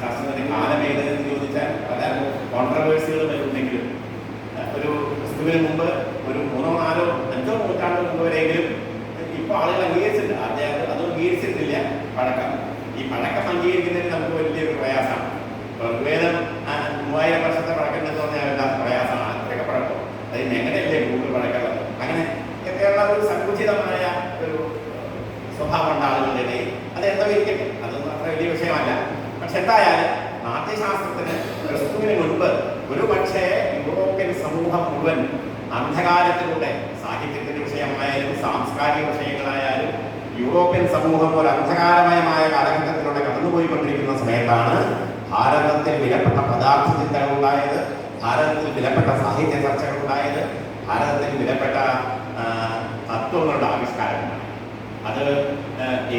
ശാസ്ത്രത്തിന്റെ കാലം ഏതെന്ന് ചോദിച്ചാൽ പല കോൺട്രവേഴ്സികൾ വരുന്നെങ്കിലും ഒരു ക്രിസ്തുവിന് മുമ്പ് ഒരു 3, 4, 5 നൂറ്റാണ്ട് മുമ്പ് വരെയെങ്കിലും ഇപ്പോൾ ആളുകൾ അംഗീകരിച്ചില്ല. അത് അംഗീകരിച്ചിട്ടില്ല പഴക്കം. ഈ പഴക്കം അംഗീകരിക്കുന്നതിന് നമുക്ക് വലിയൊരു പ്രയാസമാണ്. ഋഗ്വേദം 3000 വർഷത്തെ പഴക്കം എന്ന് പറഞ്ഞാൽ വല്ലാത്ത പ്രയാസമാണ്. അത്രയൊക്കെ പഴക്കം അതിന് എങ്ങനെയല്ലേ കൂടുതൽ പഴക്കം? അങ്ങനെ ഒക്കെയുള്ള ഒരു സങ്കുചിതമായ ഒരു സ്വഭാവം ഉണ്ട് ആളുകളുടെ ഇടയിൽ. അത് എന്തോ ഇരിക്കട്ടെ, അതൊന്നും അത്ര വലിയ വിഷയമല്ല. പക്ഷെ എന്തായാലും നാട്യശാസ്ത്രത്തിന് ക്രിസ്തുവിന് മുൻപ് ഒരു പക്ഷേ യൂറോപ്യൻ സമൂഹം മുഴുവൻ അന്ധകാരത്തിലൂടെ സാഹിത്യത്തിന്റെ വിഷയമായാലും സാംസ്കാരിക വിഷയങ്ങളായാലും യൂറോപ്യൻ സമൂഹം ഒരു അന്ധകാരമയമായ കാലഘട്ടത്തിലൂടെ കടന്നുപോയിക്കൊണ്ടിരിക്കുന്ന സമയത്താണ് ഭാരതത്തിൽ വിലപ്പെട്ട പദാർത്ഥ ചിന്തകൾ ഉണ്ടായത്, ഭാരതത്തിൽ വിലപ്പെട്ട സാഹിത്യ ചർച്ചകൾ ഉണ്ടായത്, ഭാരതത്തിൽ വിലപ്പെട്ട തത്വങ്ങളുടെ ആവിഷ്കാരമാണ്. അത്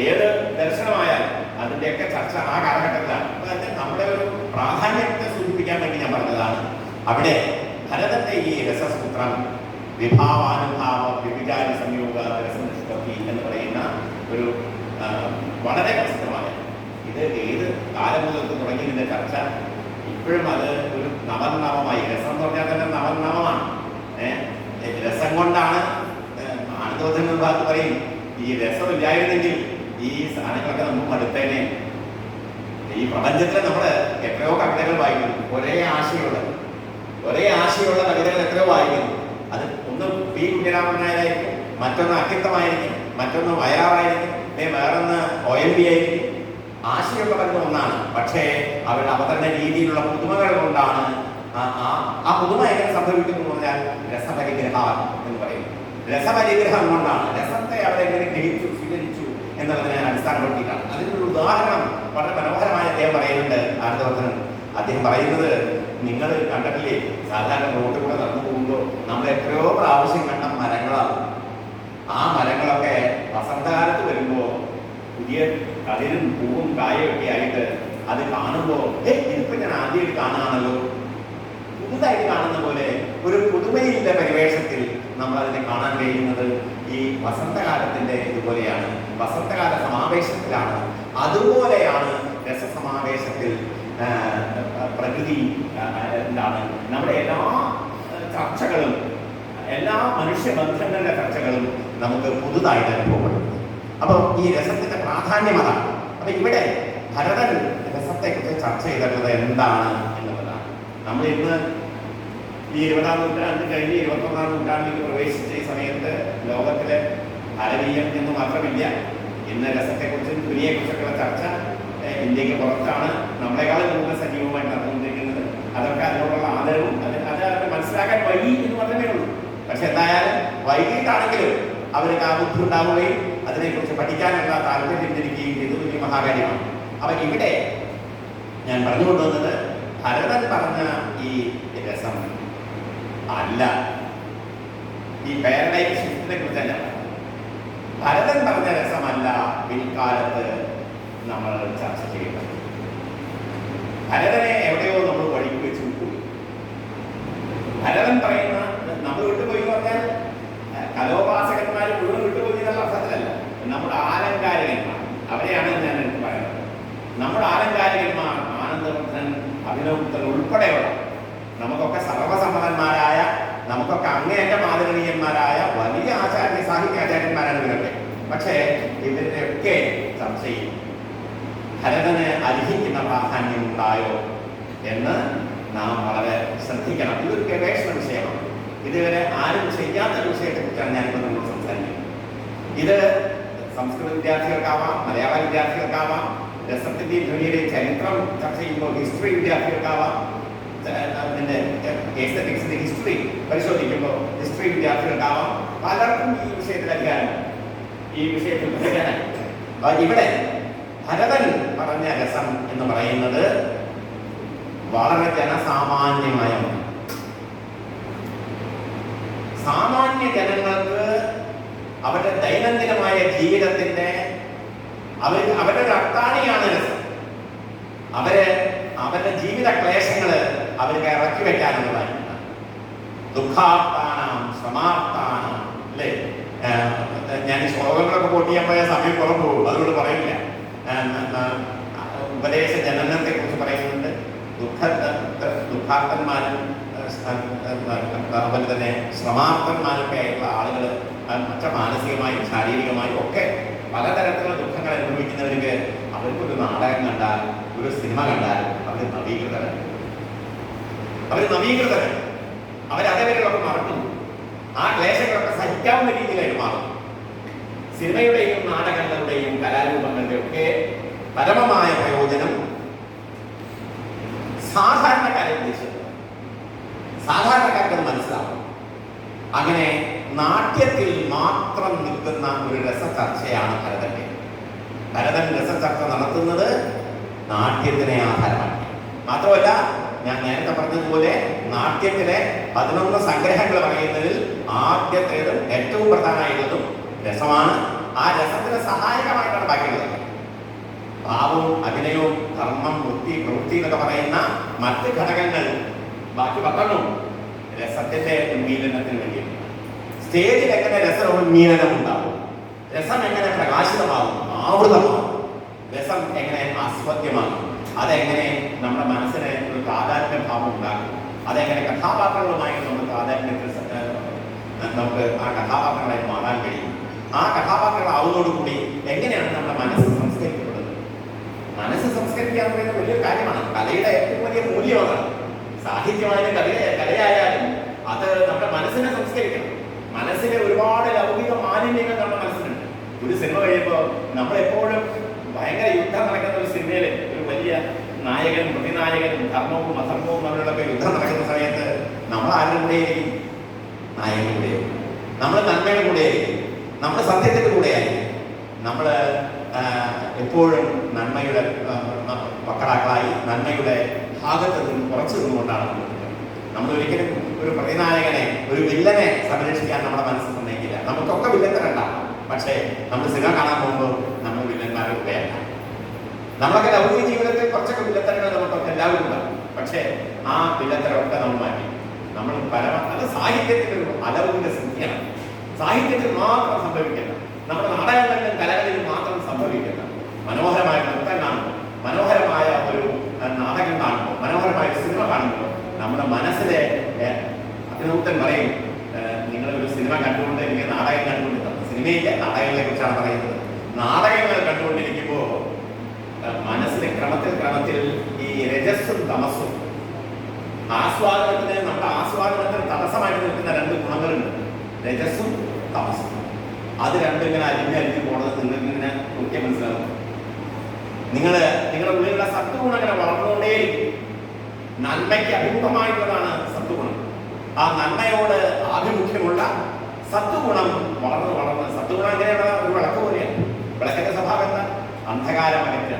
ഏത് ദർശനമായാലും അതിൻ്റെയൊക്കെ ചർച്ച ആ കാലഘട്ടത്തിലാണ്. അതായത് നമ്മുടെ ഒരു പ്രാധാന്യത്തെ സൂചിപ്പിക്കാൻ വേണ്ടി ഞാൻ പറഞ്ഞതാണ്. അവിടെ ഭരതന്റെ ഈ രസസൂത്രം വിഭാവാനുഭാവ വ്യഭിചാര സംയോഗ രസനിഷ്പത്തി എന്ന് പറയുന്ന ഒരു വളരെ പ്രസിദ്ധമായ, ഇത് ഏത് കാലം മുതൽക്ക് തുടങ്ങിയതിൻ്റെ ചർച്ച ഇപ്പോഴും അത് ഒരു നവനവമായി. രസം എന്ന് പറഞ്ഞാൽ തന്നെ നവനവമാണ്. രസം കൊണ്ടാണ് ആനന്ദബോധൻ ഭാഗത്ത് പറയും, ഈ രസമില്ലായിരുന്നെങ്കിൽ ഈ സാധനങ്ങളൊക്കെ നമുക്ക് മടുത്തേനെ. ഈ പ്രപഞ്ചത്തിൽ നമ്മൾ എത്രയോ കവിതകൾ വായിക്കുന്നു, ഒരേ ആശയമുള്ള കവിതകൾ എത്രയോ വായിക്കുന്നു. അത് ഒന്ന് പി കുഞ്ഞിരാമൻ നായരായിരിക്കും, മറ്റൊന്ന് അക്കിത്തമായിരിക്കും, മറ്റൊന്ന് വയറാറായിരിക്കും, വേറൊന്ന് ONV ആയിരിക്കും. ആശയമുള്ള കവിത ഒന്നാണ്. പക്ഷേ അവരുടെ അവതരണ രീതിയിലുള്ള പുതുമകൾ കൊണ്ടാണ് ആ പുതുമ എങ്ങനെ സംഭവിക്കുന്നു എന്ന് പറഞ്ഞാൽ രസപരിഗ്രഹം എന്ന് പറയും. രസപരിഗ്രഹം കൊണ്ടാണ് രസത്തെ അവരെങ്ങനെ ഗ്രഹിച്ചു സ്വീകരിച്ചു എന്നുള്ളതിനെ അടിസ്ഥാനപ്പെടുത്തിയിട്ടാണ്. അതിനൊരു ഉദാഹരണം വളരെ മനോഹരമായ അദ്ദേഹം പറയുന്നുണ്ട്. ആനന്ദവർദ്ധനൻ അദ്ദേഹം പറയുന്നത്, നിങ്ങൾ കണ്ടിട്ടില്ലേ, സാധാരണ റോഡിൽ കൂടെ നടന്നു പോകുമ്പോൾ നമ്മൾ എത്രയോ പ്രാവശ്യം കണ്ട മരങ്ങളാണ്. ആ മരങ്ങളൊക്കെ വസന്തകാലത്ത് വരുമ്പോൾ പുതിയ കതിരും പൂവും കായും ഒക്കെ ആയിട്ട് അത് കാണുമ്പോൾ ഇതിപ്പോ ഞാൻ ആദ്യമായിട്ട് കാണുകയാണല്ലോ, പുതുതായിട്ട് കാണുന്ന പോലെ ഒരു പുതുമയിലെ പരിവേഷത്തിൽ നമ്മൾ അതിനെ കാണാൻ കഴിയുന്നത് ഈ വസന്തകാലത്തിന്റെ ഇതുപോലെയാണ്, വസന്തകാല സമാവേശത്തിലാണ്. അതുപോലെയാണ് രസസമാവേശത്തിൽ പ്രകൃതി എന്താണ് നമ്മുടെ എല്ലാ ചർച്ചകളും, എല്ലാ മനുഷ്യബന്ധങ്ങളുടെ ചർച്ചകളും നമുക്ക് പുതുതായിട്ട് അനുഭവപ്പെടുന്നത്. അപ്പോൾ ഈ രസത്തിന്റെ പ്രാധാന്യം അതാണ്. അപ്പൊ ഇവിടെ ഭരതൻ രസത്തെക്കുറിച്ച് ചർച്ച ചെയ്തിട്ടുള്ളത് എന്താണ് എന്നുള്ളതാണ്. നമ്മൾ ഇന്ന് ഈ 20-ാം നൂറ്റാണ്ട് കഴിഞ്ഞ് 21-ാം നൂറ്റാണ്ടിലേക്ക് പ്രവേശിച്ച ഈ സമയത്ത് ലോകത്തിലെ ഭാരതീയം എന്ന് മാത്രമില്ല, ഇന്ന് രസത്തെക്കുറിച്ചും തുനിയെക്കുറിച്ചൊക്കെയുള്ള ചർച്ച ഇന്ത്യക്ക് പുറത്താണ് നമ്മളെക്കാളും കൂടുതൽ സജീവമായിട്ട് നടന്നുകൊണ്ടിരിക്കുന്നത്. അതൊക്കെ അതിനോടുള്ള ആദരവും അത് മനസ്സിലാക്കാൻ വൈകി എന്ന് മാത്രമേ ഉള്ളൂ. പക്ഷെ എന്തായാലും വൈകിട്ടാണെങ്കിലും അവർക്ക് ആ ബുദ്ധി ഉണ്ടാവുകയും അതിനെക്കുറിച്ച് പഠിക്കാനുള്ള താല്പര്യം ജനിക്കുകയും ചെയ്തു. വലിയ മഹാകാര്യമാണ്. അപ്പൊ ഇവിടെ ഞാൻ പറഞ്ഞുകൊണ്ടുവന്നത് ഭരതൻ പറഞ്ഞ ഈ രസം അല്ല, ഈ പാരഡൈം ഷിഫ്റ്റിനെ കുറിച്ചല്ല. ഭരതൻ പറഞ്ഞ രസമല്ല പിൽക്കാലത്ത് നമ്മൾ ചർച്ച ചെയ്യുന്നത്. ഭരതനെ എവിടെയോ നമ്മൾ വഴിക്ക് വെച്ച് വിട്ടുപോയി. ഭരതൻ പറയുന്ന നമ്മൾ വിട്ടുപോയി എന്ന് പറഞ്ഞാൽ കലോപാസകന്മാർ മുഴുവൻ വിട്ടുപോയി എന്നുള്ള അർത്ഥത്തിലല്ല. നമ്മുടെ ആലങ്കാരികന്മാർ, അവരെയാണ് ഞാൻ എടുത്ത് പറയുന്നത്. നമ്മുടെ ആലങ്കാരികന്മാർ ആനന്ദവർദ്ധൻ, അഭിനവഗുപ്തൻ ഉൾപ്പെടെയുള്ള നമുക്കൊക്കെ സർവസമ്മതന്മാരായ, നമുക്കൊക്കെ അങ്ങേയറ്റം ആദരണീയന്മാരായ വലിയ സാഹിത്യാചാര്യന്മാരാണ് ഇവരൊക്കെ. പക്ഷേ ഇവരുടെയൊക്കെ ചർച്ചയിൽ ഭരതന് അർഹിക്കുന്ന പ്രാധാന്യം ഉണ്ടായോ എന്ന് നാം വളരെ ശ്രദ്ധിക്കണം. ഇതൊരു ഗവേഷണ വിഷയമാണ്. ഇതുവരെ ആരും ചെയ്യാത്തൊരു വിഷയത്തെക്കുറിച്ചാണ് ഞാനിപ്പോൾ നമ്മൾ സംസാരിക്കുന്നത്. ഇത് സംസ്കൃത വിദ്യാർത്ഥികൾക്കാവാം, മലയാള വിദ്യാർത്ഥികൾക്കാവാം, രസത്തിൻ്റെയും ധ്വനിയുടെയും ചരിത്രം ചർച്ച ചെയ്യുമ്പോൾ ഹിസ്റ്ററി വിദ്യാർത്ഥികൾക്കാവാം, അതിൻ്റെ എസ്തെറ്റിക്സിൻ്റെ ഹിസ്റ്ററി പരിശോധിക്കുമ്പോൾ ഹിസ്റ്ററി വിദ്യാർത്ഥികൾക്കാവാം. പലർക്കും ഈ വിഷയത്തിൽ അധികാരം, ഈ വിഷയത്തിൽ പഠിക്കാനായി. ഇവിടെ ഭരതൻ പറഞ്ഞ രസം എന്ന് പറയുന്നത് വളരെ ജനസാമാന്യമായ, സാമാന്യ ജനങ്ങൾക്ക് അവരുടെ ദൈനംദിനമായ ജീവിതത്തിന്റെ അവരുടെ ഒരു അത്താണിയാണ് രസം. അവരുടെ ജീവിത ക്ലേശങ്ങള് അവർക്ക് ഇറക്കി വെക്കാനുള്ളതാണ്. ദുഃഖാർത്ഥാനം ശ്രമാർത്ഥാനം അല്ലേ? ഞാൻ ശ്ലോകങ്ങളൊക്കെ കോട്ട് ചെയ്യാൻ പോയ സമയം കുറവ് പോകും, അതുകൊണ്ട് പറയില്ല. ഉപദേശ ജനനത്തെ കുറിച്ച് പറയുന്നുണ്ട്. ദുഃഖാർത്ഥന്മാരും അതുപോലെ തന്നെ ശ്രമാർത്ഥന്മാരൊക്കെ ആയിട്ടുള്ള ആളുകൾ മറ്റു മാനസികമായും ശാരീരികമായും ഒക്കെ പലതരത്തിലുള്ള ദുഃഖങ്ങൾ അനുഭവിക്കുന്നവർക്ക് അവർക്കൊരു നാടകം കണ്ടാൽ, ഒരു സിനിമ കണ്ടാൽ അവർ നവീകൃതരാണ്. അവരതവരൊക്കെ മറക്കുന്നു. ആ ക്ലേശങ്ങളൊക്കെ സഹിക്കാവുന്ന രീതിയിലായിട്ട് മാറും. സിനിമയുടെയും നാടകങ്ങളുടെയും കലാരൂപങ്ങളുടെയും ഒക്കെ പരമമായ പ്രയോജനം സാധാരണക്കാരെ ഉദ്ദേശിച്ചത്. സാധാരണക്കാർക്ക് അത് മനസ്സിലാവും. അങ്ങനെ നാട്യത്തിൽ മാത്രം നിൽക്കുന്ന ഒരു രസചർച്ചയാണ് ഭരതന്റെ. ഭരതൻ രസചർച്ച നടത്തുന്നത് നാട്യത്തിനെ ആധാരമാക്കി. മാത്രമല്ല, ഞാൻ നേരത്തെ പറഞ്ഞതുപോലെ നാട്യത്തിലെ 11 സംഗ്രഹങ്ങൾ പറയുന്നതിൽ ആദ്യത്തേതും ഏറ്റവും പ്രധാനമായിട്ടുള്ളതും രസമാണ്. ആ രസത്തിന് സഹായകമായിട്ടാണ് ബാക്കിയുള്ളത്. ഭാവവും അഭിനയവും ധർമ്മം, വൃത്തി, പ്രവൃത്തി എന്നൊക്കെ പറയുന്ന മറ്റ് ഘടകങ്ങൾ ബാക്കി 10 രസത്തിന്റെ ഉന്മീലനത്തിന് വേണ്ടിയാണ്. സ്റ്റേജിൽ എങ്ങനെ രസ ഉന്മീലനം ഉണ്ടാവും, രസം എങ്ങനെ പ്രകാശിതമാകും, ആവൃതമാകും, രസം എങ്ങനെ ആസ്വാദ്യമാകും, അതെങ്ങനെ നമ്മുടെ മനസ്സിന് ഒരു താതാത്മ്യ ഭാവം ഉണ്ടാക്കും, അതെങ്ങനെ കഥാപാത്രങ്ങളുമായി നമ്മൾ താതാത്മ്യത്തിൽ നമുക്ക് ആ കഥാപാത്രങ്ങളായി മാറാൻ കഴിയും, ആ കഥാപാത്രങ്ങളാവുന്നതോടുകൂടി എങ്ങനെയാണ് നമ്മുടെ മനസ്സ് സംസ്കരിക്കപ്പെടുന്നത്. മനസ്സ് സംസ്കരിക്കുക എന്ന് പറയുന്നത് വലിയൊരു കാര്യമാണ്. കലയുടെ ഏറ്റവും വലിയ മൂല്യമാണ്. സാഹിത്യമായാലും കലയായാലും അത് നമ്മുടെ മനസ്സിനെ സംസ്കരിക്കണം. മനസ്സിലെ ഒരുപാട് ലൗകിക മാലിന്യങ്ങൾ നമ്മുടെ മനസ്സിലുണ്ട്. ഒരു സിനിമ കഴിയുമ്പോൾ നമ്മളെപ്പോഴും ഭയങ്കര യുദ്ധം നടക്കുന്ന ഒരു സിനിമയിൽ ഒരു വലിയ നായകനും പ്രതിനായകനും ധർമ്മവും അധർമ്മവും തമ്മിലുള്ള യുദ്ധം നടക്കുന്ന സമയത്ത് നമ്മൾ ആരുടെ കൂടെയായിരിക്കും? നായകന്റെ കൂടെയായിരിക്കും. നമ്മൾ നന്മയുടെ കൂടെയായിരിക്കും. നമ്മൾ സത്യത്തിന്റെ കൂടെയായിരിക്കും. നമ്മൾ എപ്പോഴും നന്മയുടെ വക്താക്കളായി നന്മയുടെ ഭാഗത്ത് നിന്ന് കുറച്ചു നിന്നുകൊണ്ടാണ് നമ്മൾ ഒരിക്കലും ഒരു പ്രതിനായകനെ, ഒരു വില്ലനെ സംരക്ഷിക്കാൻ നമ്മുടെ മനസ്സ് സമ്മതിക്കില്ല. നമുക്കൊക്കെ വില്ലത്തരുണ്ടാവും. പക്ഷേ നമ്മൾ സിനിമ കാണാൻ പോകുമ്പോൾ നമ്മൾ വില്ലന്മാരുടെ കൂടെയല്ല. നമ്മളൊക്കെ ലൗകിക ജീവിതത്തിൽ കുറച്ചൊക്കെ വില്ലത്തരങ്ങൾ നമുക്കൊക്കെ എല്ലാവരും ഉണ്ടാകും. പക്ഷേ ആ വില്ലത്തരമൊക്കെ നമ്മൾ മാറ്റി നമ്മൾ അത് സാഹിത്യത്തിന്റെ ഒരു അലൗകിക സിദ്ധിയാണ്. സാഹിത്യത്തിൽ മാത്രം സംഭവിക്കുന്നത്, നമ്മുടെ നാടകങ്ങളിലും കലകളിലും മാത്രം സംഭവിക്കുന്നത്. മനോഹരമായ നൃത്തം കാണുമ്പോൾ, മനോഹരമായ ഒരു നാടകം കാണുമ്പോൾ, മനോഹരമായ സിനിമ കാണുമ്പോൾ നമ്മുടെ മനസ്സിലെ അഭിനൂത്തൻ പറയും, നിങ്ങളൊരു സിനിമ കണ്ടുകൊണ്ട് എനിക്ക് നാടകം കണ്ടുകൊണ്ടിരിക്കുന്നത്. സിനിമയിലെ നാടകങ്ങളെ കുറിച്ചാണ് പറയുന്നത്. നാടകങ്ങൾ കണ്ടുകൊണ്ടിരിക്കുമ്പോൾ മനസ്സിലെ ക്രമത്തിൽ ഈ രജസ്സും തമസ്സും നമ്മുടെ ആസ്വാദനത്തിന് തടസ്സമായിട്ട് നിൽക്കുന്ന 2 ഗുണങ്ങളുണ്ട്. രജസ്സും തമസ്സും. അത് രണ്ടും ഇങ്ങനെ അരിഞ്ഞ് പോണത് നിങ്ങൾക്ക് ഇങ്ങനെ നോക്കിയാൽ മനസ്സിലാവും. നിങ്ങളുടെ ഉള്ളിലുള്ള സത്വഗുണം ഇങ്ങനെ വളർന്നുകൊണ്ടേയിരിക്കും. നന്മയ്ക്ക് അഭിമുഖമായിട്ടുള്ളതാണ് സത്വഗുണം. ആ നന്മയോട് ആഭിമുഖ്യമുള്ള സത്വഗുണം വളർന്ന് സത്വഗുണം എങ്ങനെയുള്ള ഒരു വിളക്ക് പോലെയാണ്. വിളക്കിന്റെ സ്വഭാവം എന്താ? അന്ധകാരമകറ്റുക,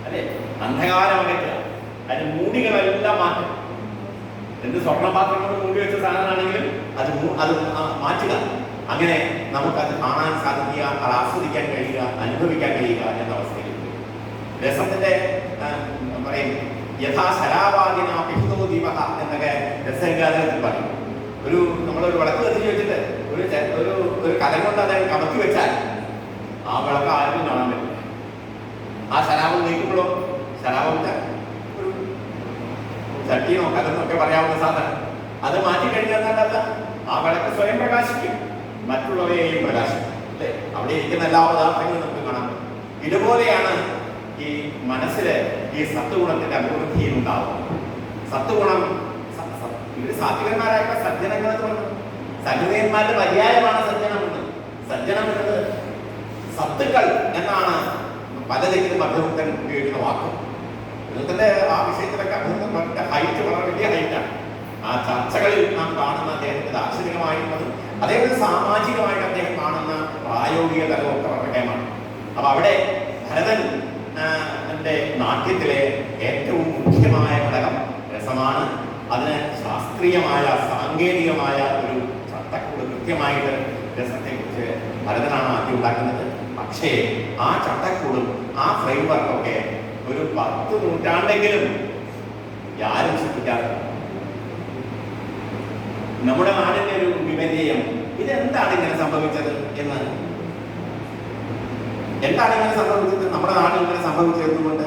അല്ലെ? അന്ധകാരമകറ്റുക. അതിന് മൂടികളെല്ലാം മാറ്റും. എന്ത് സ്വർണ്ണപാത്രം കൊണ്ട് മൂടി വെച്ച സാധനമാണെങ്കിലും അത് മാറ്റുക. അങ്ങനെ നമുക്കത് കാണാൻ സാധിക്കുക, അത് ആസ്വദിക്കാൻ കഴിയുക, അനുഭവിക്കാൻ കഴിയുക എന്ന അവസ്ഥയിൽ രസത്തിന്റെ പറയും യഥാ ശരാവാദിന പിഹിതോ ദീപഃ എന്നൊക്കെ രസഗാനത്തിൽ പറയും. നമ്മളൊരു വിളക്ക് കത്തിച്ച് വെച്ചിട്ട് ഒരു കലം കൊണ്ട് അത് കമത്തി വെച്ചാൽ ആ വിളക്ക് ആർക്കും കാണാൻ പറ്റില്ല. ആ ശരാബം നീക്കുമ്പോഴോ ശരാബം ഒരു ചട്ടിയോ കലെന്നോ ഒക്കെ പറയാവുന്ന സാധനം അത് മാറ്റിക്കഴിഞ്ഞാൽ ആ വിളക്ക് സ്വയം പ്രകാശിക്കും, മറ്റുള്ളവരെയും പ്രകാശിക്കും. അല്ലേ? അവിടെ ഇരിക്കുന്ന എല്ലാ പദാർത്ഥങ്ങളും നമുക്ക് കാണാൻ പറ്റും. ഇതുപോലെയാണ് ഈ മനസ്സില് ഈ സത്വഗുണത്തിന്റെ അഭിവൃദ്ധിയിൽ ഉണ്ടാവുന്നത്. സത്വഗുണം ഇവര് സാത്വികന്മാരായ സജ്ജനങ്ങൾ എന്ന് പറഞ്ഞു. സജ്ജനന്മാരുടെ പര്യായമാണ് സജ്ജനം എന്ന്. സജ്ജനം എന്നത് സത്തുക്കൾ എന്നാണ് പല ദിക്കിലും അഭിമുഖൻ ഉപയോഗിക്കുന്ന വാക്ക്. അദ്ദേഹത്തിന്റെ ആ വിഷയത്തിലൊക്കെ അഭിമുഖന്റെ ഹൈറ്റ് വളരെ വലിയ ഹൈറ്റാണ്. ആ ചർച്ചകളിൽ നാം കാണുന്ന അദ്ദേഹത്തിന്റെ ദാർശനികമായിട്ടുള്ളതും അതേപോലെ സാമാജികമായിട്ട് അദ്ദേഹം കാണുന്ന പ്രായോഗിക തലവും ഒക്കെ വളരെ കേമാണ്. അപ്പൊ അവിടെ ഭരതൻ നാട്യത്തിലെ ഏറ്റവും മുഖ്യമായ ഘടകം രസമാണ്. അതിന് ശാസ്ത്രീയമായ സാങ്കേതികമായ ഒരു ചട്ടക്കൂട് കൃത്യമായിട്ട് രസത്തെക്കുറിച്ച് ഭരതനാണ് ആദ്യം ഉണ്ടാക്കുന്നത്. പക്ഷേ ആ ചട്ടക്കൂടും ആ ഫ്രെയിംവർക്കൊക്കെ ഒരു 10 നൂറ്റാണ്ടെങ്കിലും ആരും സൃഷ്ടിക്കാറില്ല. നമ്മുടെ നാടിന്റെ ഒരു വിപര്യം ഇതെന്താണ് ഇങ്ങനെ സംഭവിച്ചത് എന്താണ് ഇങ്ങനെ സംഭവിച്ചത്? നമ്മുടെ നാട്ടിൽ ഇങ്ങനെ സംഭവിച്ചതുകൊണ്ട്